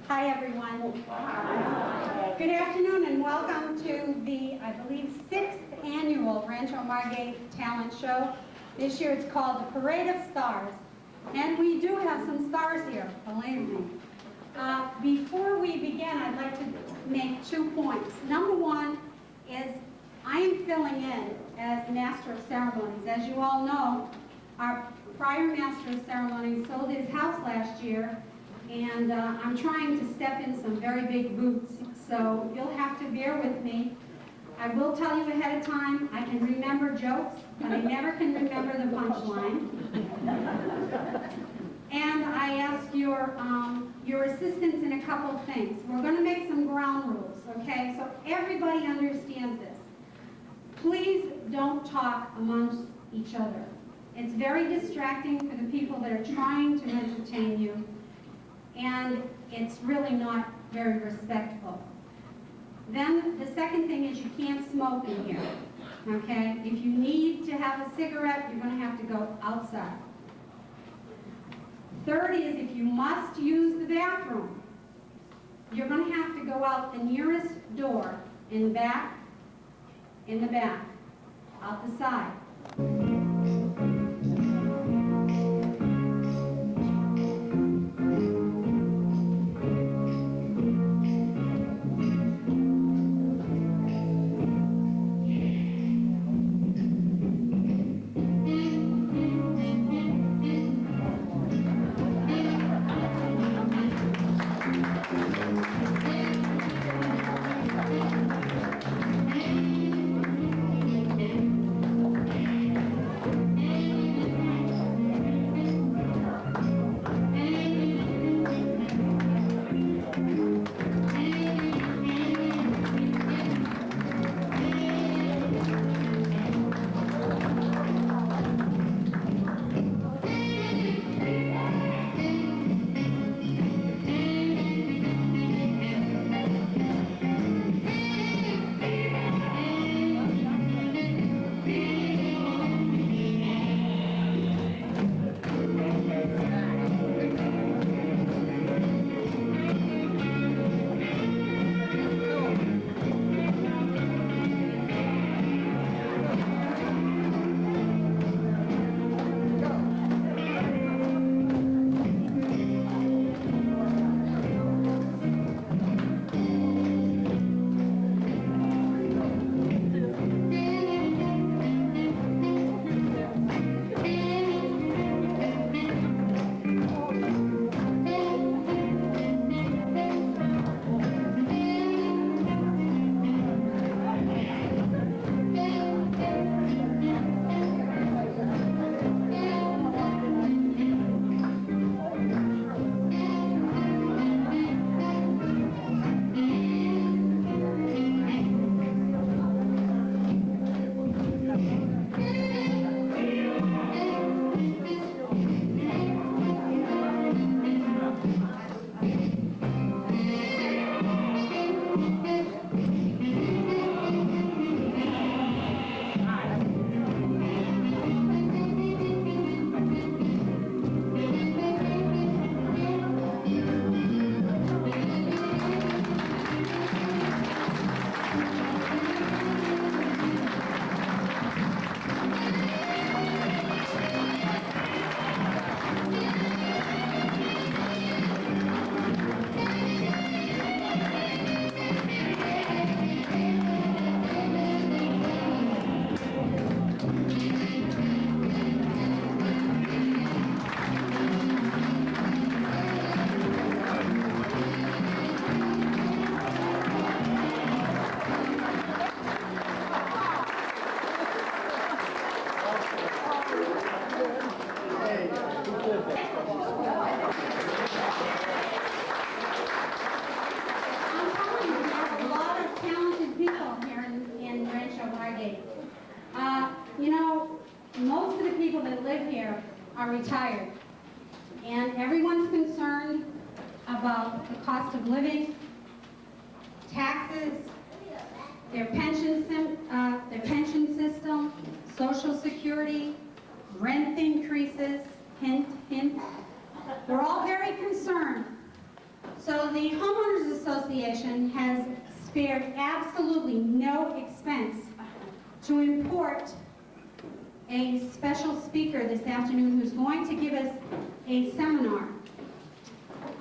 Hi, everyone. Good afternoon and welcome to the, I believe, 6th annual Rancho Margate Talent Show. This year it's called the Parade of Stars. And we do have some stars here, believe me. Before we begin, I'd like to make 2 points. Number one is I am filling in as Master of Ceremonies. As you all know, our prior Master of Ceremonies sold his house last year, and I'm trying to step in some very big boots, so you'll have to bear with me. I will tell you ahead of time, I can remember jokes, but I never can remember the punchline. And I ask your assistance in a couple of things. We're going to make some ground rules, okay? So everybody understands this. Please don't talk amongst each other. It's very distracting for the people that are trying to entertain you, and it's really not very respectful. Then the second thing is you can't smoke in here, okay? If you need to have a cigarette, you're going to have to go outside. Third is if you must use the bathroom, you're going to have to go out the nearest door in the back, out the side. You know, most of the people that live here are retired, and everyone's concerned about the cost of living, taxes, their pension system, Social Security, rent increases, hint, hint, We're all very concerned. So the Homeowners Association has spared absolutely no expense to import a special speaker this afternoon who's going to give us a seminar.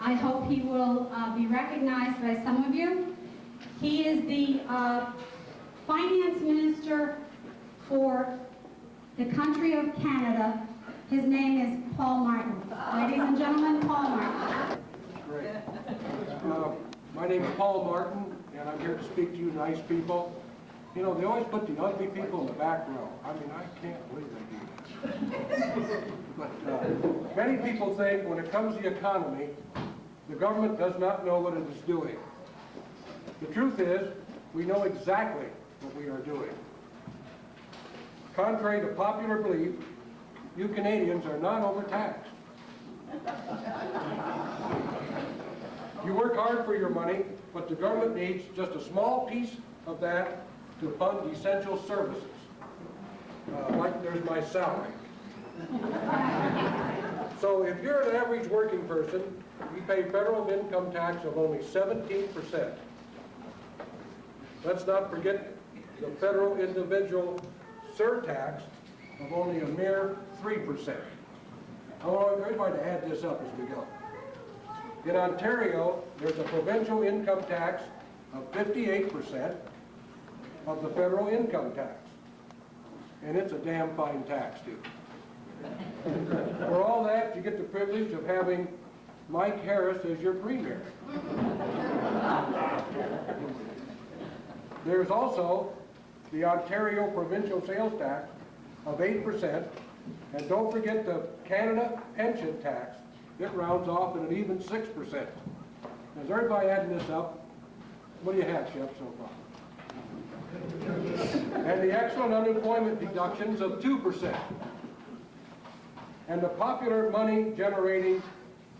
I hope he will be recognized by some of you. He is the finance minister for the country of Canada. His name is Paul Martin. Ladies and gentlemen, Paul Martin. Great. My name is Paul Martin, and I'm here to speak to you nice people. You know, they always put the ugly people in the back row. I mean, I can't believe they do that. But many people think when it comes to the economy, the government does not know what it is doing. The truth is, we know exactly what we are doing. Contrary to popular belief, you Canadians are not overtaxed. You work hard for your money, but the government needs just a small piece of that to fund essential services. Like there's my salary. So if you're an average working person, you pay federal income tax of only 17%. Let's not forget the federal individual surtax of only a mere 3%. I want everybody to add this up as we go. In Ontario, there's a provincial income tax of 58% of the federal income tax. And it's a damn fine tax, too. For all that, you get the privilege of having Mike Harris as your premier. There's also the Ontario provincial sales tax of 8%, and don't forget the Canada pension tax. It rounds off at an even 6%. As everybody adding this up, what do you have, Chef, so far? And the excellent unemployment deductions of 2%. And the popular money generating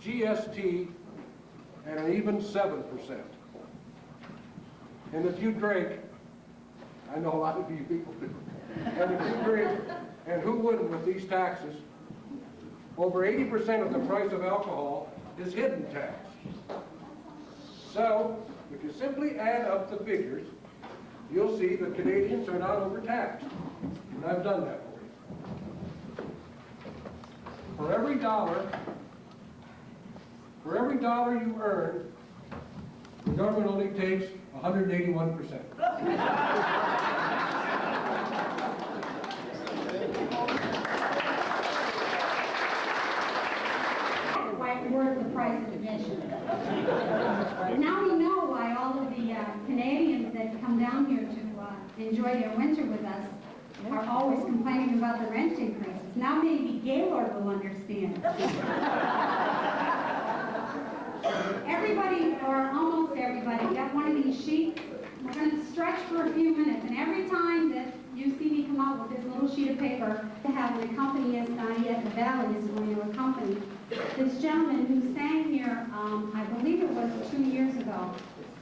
GST at an even 7%. And if you drink, I know a lot of you people do, and if you drink, and who wouldn't with these taxes, over 80% of the price of alcohol is hidden tax. So, if you simply add up the figures, you'll see that Canadians are not overtaxed. And I've done that for you. For every dollar you earn, the government only takes 181%. Worth the price of admission. Now we know why all of the Canadians that come down here to enjoy their winter with us are always complaining about the rent increases. Now maybe Gaylord will understand. Everybody, or almost everybody, got one of these sheets. We're going to stretch for a few minutes, and every time that you see me come out with this little sheet of paper to have an accompanist at the Valley is going to accompany this gentleman who sang here, I believe it was 2 years ago,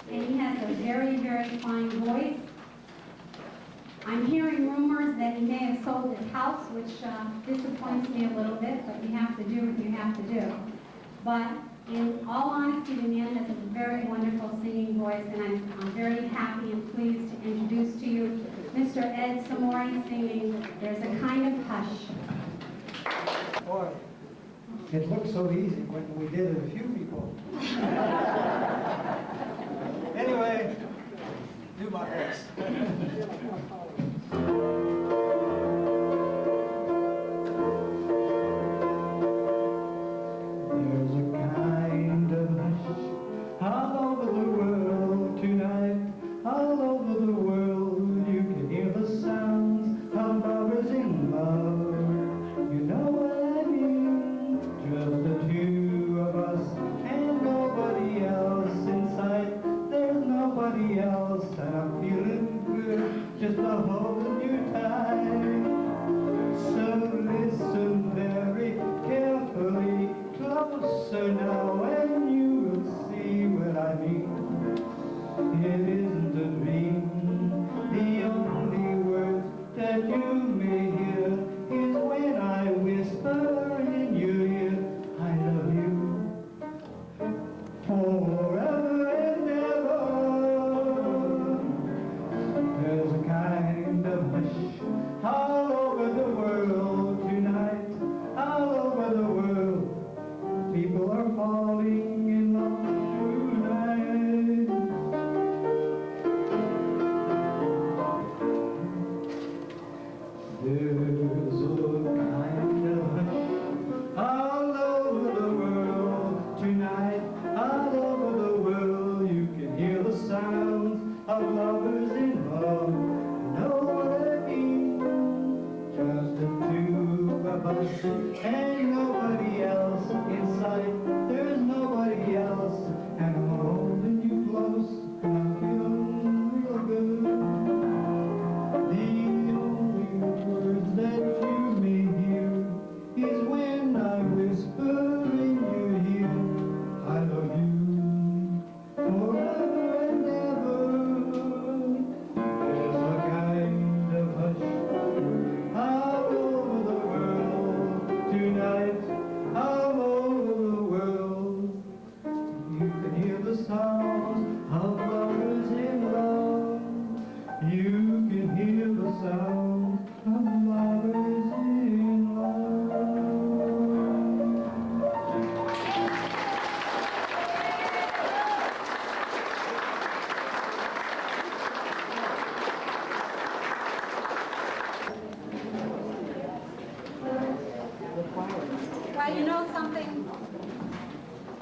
and he has a very, very fine voice. I'm hearing rumors that he may have sold his house, which disappoints me a little bit, but you have to do what you have to do. But in all honesty, the man has a very wonderful singing voice, and I'm very happy and pleased to introduce to you Mr. Ed Samori singing There's a Kind of Hush. Boy, it looked so easy when we did it a few people. Anyway, do my best. There's a kind of hush all over the world tonight. All over the world you can hear the sounds of lovers in love. You know what I mean? Just the two of us and nobody else in sight. There's nobody else, and I'm feeling good just a holding you tight. falling in love tonight. There's a kind of hush all over the world tonight. All over the world you can hear the sounds of lovers in love. Nobody, just the two of us, and nobody else in sight. There's nobody else, and I'm holding you close, and I'm feeling real good. The only words that you may hear is when I whisper in your ear, I love you forever and ever. There's a kind of hush all over the world tonight, all over the world. You can hear the sounds of lovers in love. You can hear the sound of lovers in love.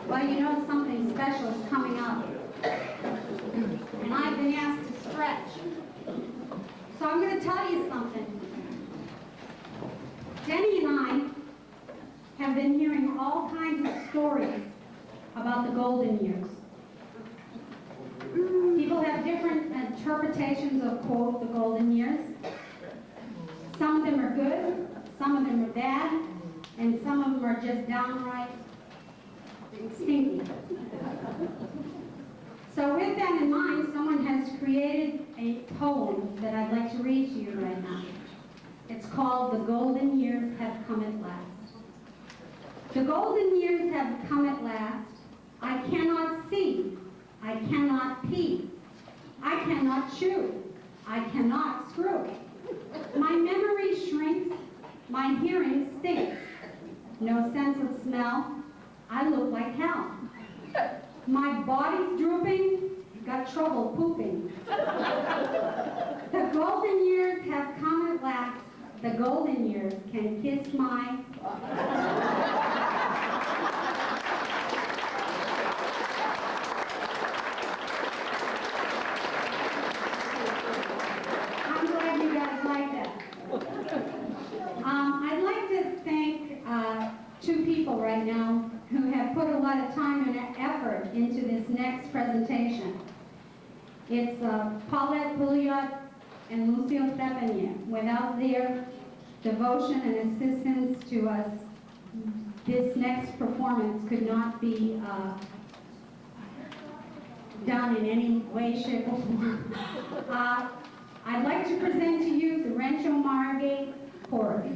Well, you know something special is coming up. And I've been asked to stretch. So I'm going to tell you something. Jenny and I have been hearing all kinds of stories about the golden years. People have different interpretations of, quote, the golden years. Some of them are good, some of them are bad, and some of them are just downright stinky. So with that in mind, someone has created a poem that I'd like to read to you right now. It's called The Golden Years Have Come at Last. The golden years have come at last. I cannot see. I cannot pee. I cannot chew. I cannot screw. My memory shrinks. My hearing stinks. No sense of smell. I look like hell. My body's drooping. Got trouble pooping. The golden years have come at last. The golden years can kiss my... I'm glad you guys like that. I'd like to thank two people right now who have put a lot of time and effort into this next presentation. It's Paulette Pouliot and Lucio Stepanier. Without their devotion and assistance to us, this next performance could not be done in any way, shape, or form. I'd like to present to you the Rancho Margate Chorus.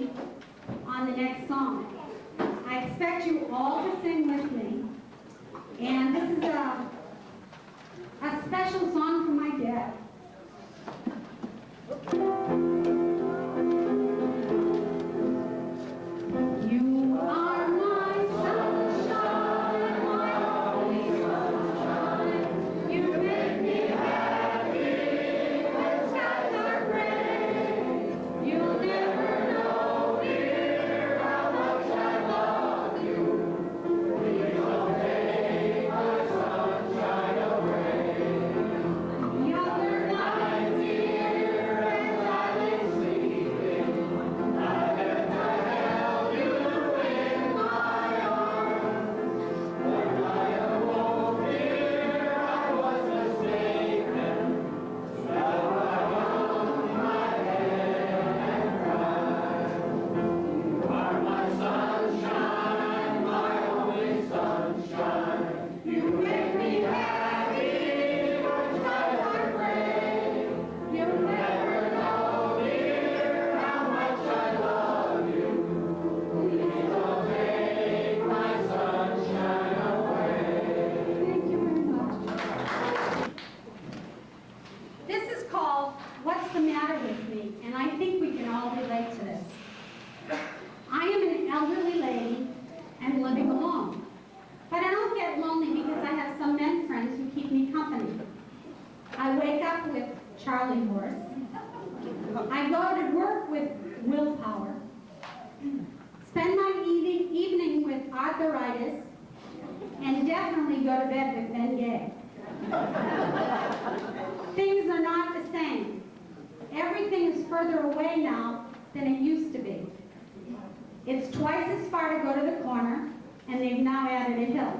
me on the next song. I expect you all to sing with me. And this is a special song for my dad. You are my sunshine, my only sunshine. You make me happy when skies are gray. You'll never know, dear, how much I love you. Please don't take my sunshine away. The other night, dear, as I lay sleeping, I had my held you in my arms. When I awoke, dear, I was mistaken. Now I hung my head and cried. You are my sunshine, my only sunshine. You make me happy when skies are gray. You'll never know, dear, how much I love you. Please don't take my sunshine away. Thank you very much. This is called What's the Matter with Me? And I think we can all relate to this. I am an elderly lady and living alone. But I don't get lonely because I have some men friends who keep me company. I wake up with Charlie horse. I go to work with willpower. Spend my evening with arthritis. And definitely go to bed with Ben Gay. Things are not the same. Everything is further away now than it used to be. It's twice as far to go to the corner, and they've now added a hill.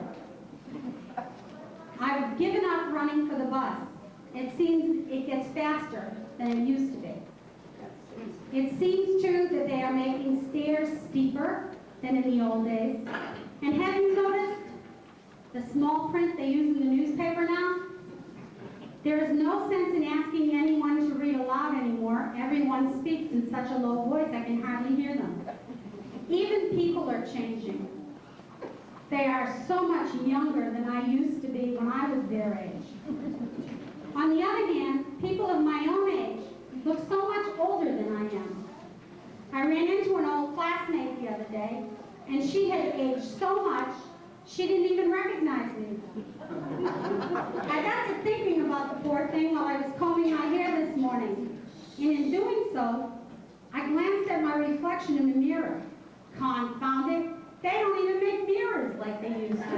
I've given up running for the bus. It seems it gets faster than it used to be. It seems true that they are making stairs steeper than in the old days. And have you noticed the small print they use in the newspaper now? There is no sense in asking anyone to read aloud anymore. Everyone speaks in such a low voice I can hardly hear them. Even people are changing. They are so much younger than I used to be when I was their age. On the other hand, people of my own age look so much older than I am. I ran into an old classmate the other day, and she had aged so much, she didn't even recognize me. I got to thinking about the poor thing while I was combing my hair this morning. And in doing so, I glanced at my reflection in the mirror. Confound it, they don't even make mirrors like they used to.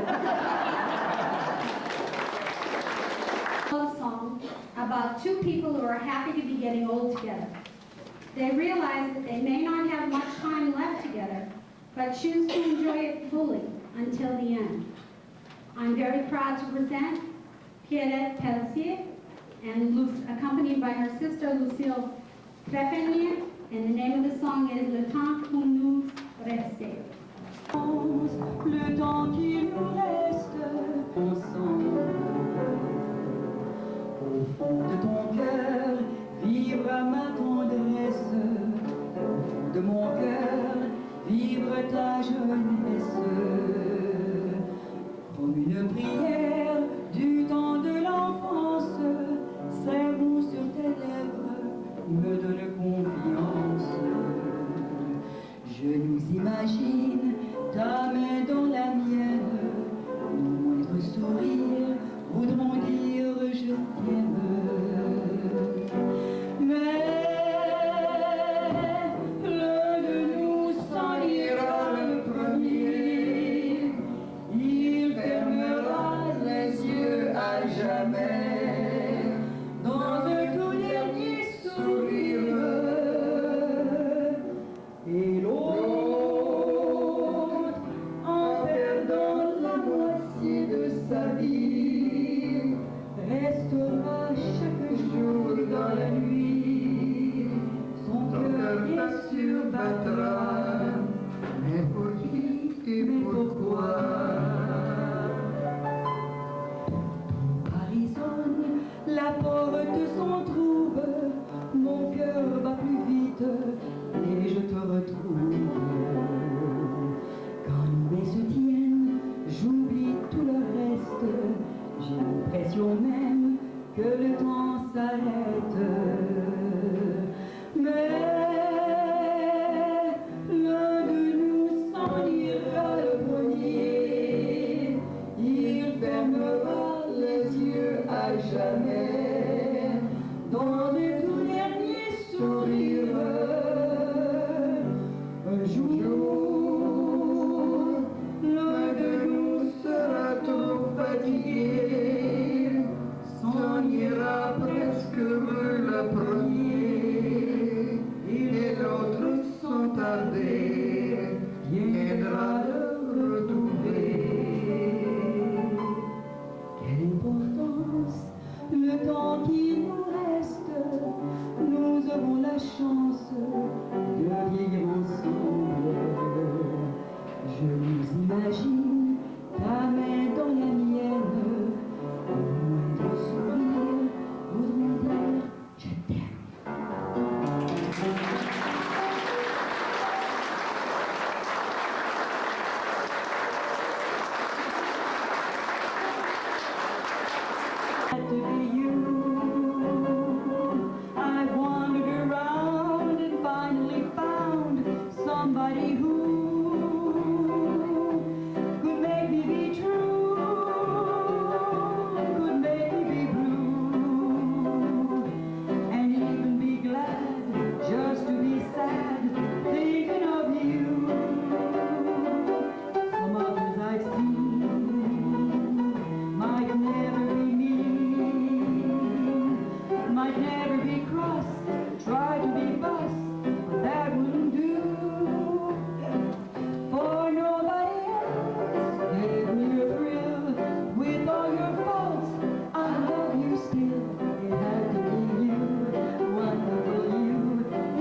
Love song about two people who are happy to be getting old together. They realize that they may not have much time left together, but choose to enjoy it fully until the end. I'm very proud to present Pierrette Pelletier, and accompanied by her sister Lucille Trépanier, and the name of the song is Le temps pour nous rester. Le temps qu'il nous reste ensemble. Au fond de ton cœur vivra ma tendresse. Au fond de mon cœur vivre ta jeunesse. Comme une prière du temps de l'enfance, serre-nous sur tes lèvres, me donne confiance. Je nous imagine ta main dans la mienne, nos moindres sourires voudront dire je t'aime. Mais l'un de nous s'en ira le premier, il fermera les yeux à jamais dans un tout dernier sourire. Et l'autre en jour, l'un de nous sera trop fatigué, s'en ira presque le premier, et l'autre sans tarder viendra le retrouver. Quelle importance, le temps qui nous reste, nous aurons la chance de vivre ensemble. Je nous imagine ta main dans la mienne, au moindre sourire voudront dire je t'aime. To be you, I wandered around and finally found somebody who could make me be true, could make me be blue, and even be glad just to be sad thinking of you. Some others I've seen might never be might never be cross, try to be boss, but that wouldn't do. For nobody else gave me a thrill. With all your faults, I love you still. It had to be you, wonderful you.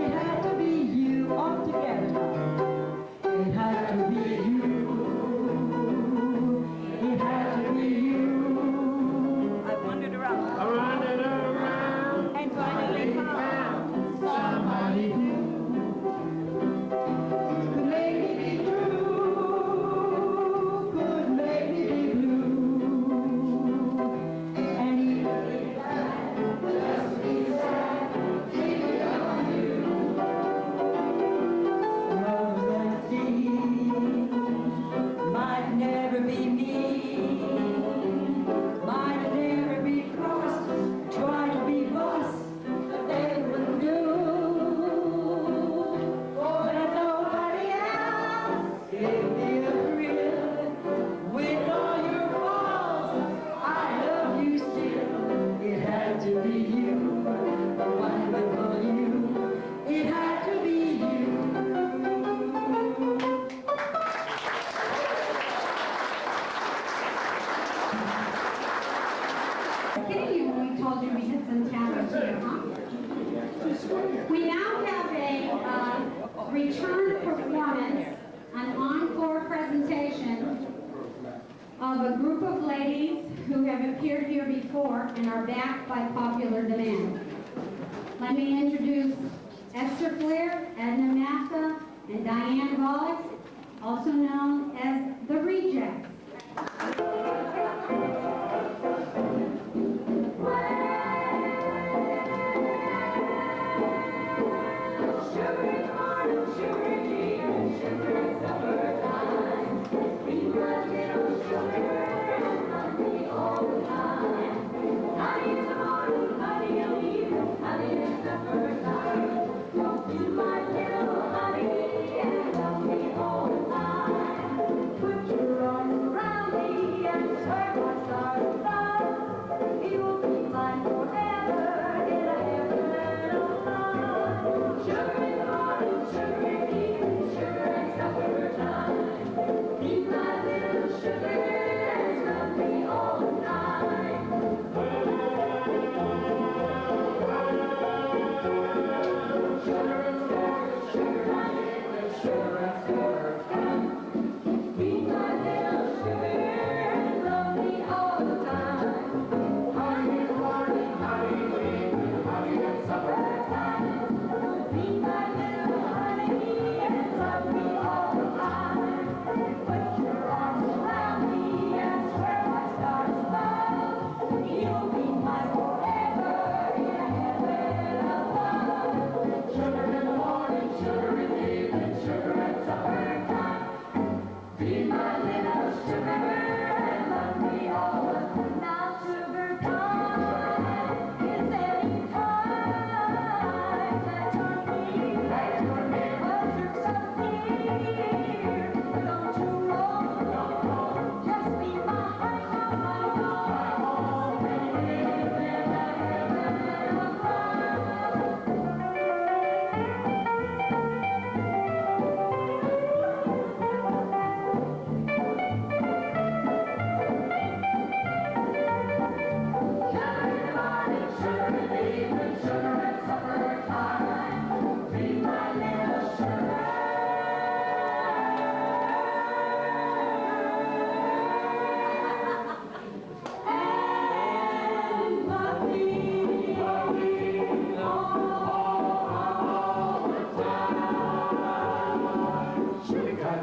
It had to be you all together. It had to be you. It had to be you. I wandered around. And finally found somebody who could make me be true, could make me be blue, and even be glad, just be sad, thinking of you. Loves that seems might never be me, might never be cross, try to be boss, but they wouldn't do. But nobody else gave me a thrill. With all your faults, I love you still. It had to be you, wonderful you. It had to be you. Kidding you when we told you we had some talent here, huh? We now have a return performance, an encore presentation of a group of ladies who have appeared here before and are back by popular demand. Let me introduce Esther Flair, Edna Massa, and Diane Wallace, also known as the Rejects. Put your arms around me and swear my stars above. You'll be my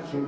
You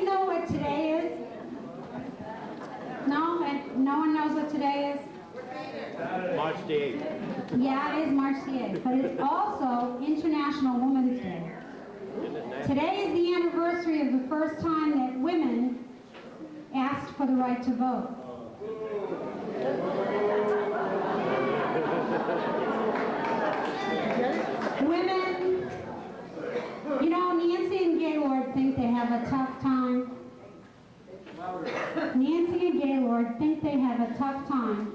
know what today is? No? And no one knows what today is? March the 8th. Yeah, it is March the 8th, but it's also International Women's Day. Today is the anniversary of the first time that women asked for the right to vote. Women, you know, Nancy and Gaylord think they have a tough time. Nancy and Gaylord think they have a tough time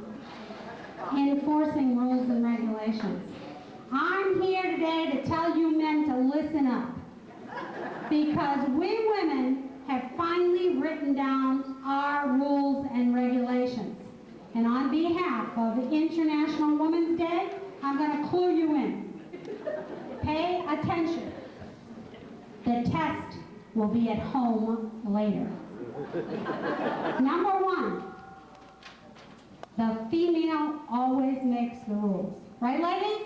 enforcing rules and regulations. I'm here today to tell you men to listen up, because we women have finally written down our rules and regulations. And on behalf of International Women's Day, I'm going to clue you in. Pay attention. The test will be at home later. Number one, the female always makes the rules. Right, ladies?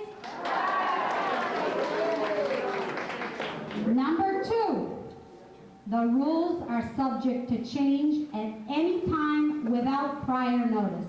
Number two, the rules are subject to change at any time without prior notice.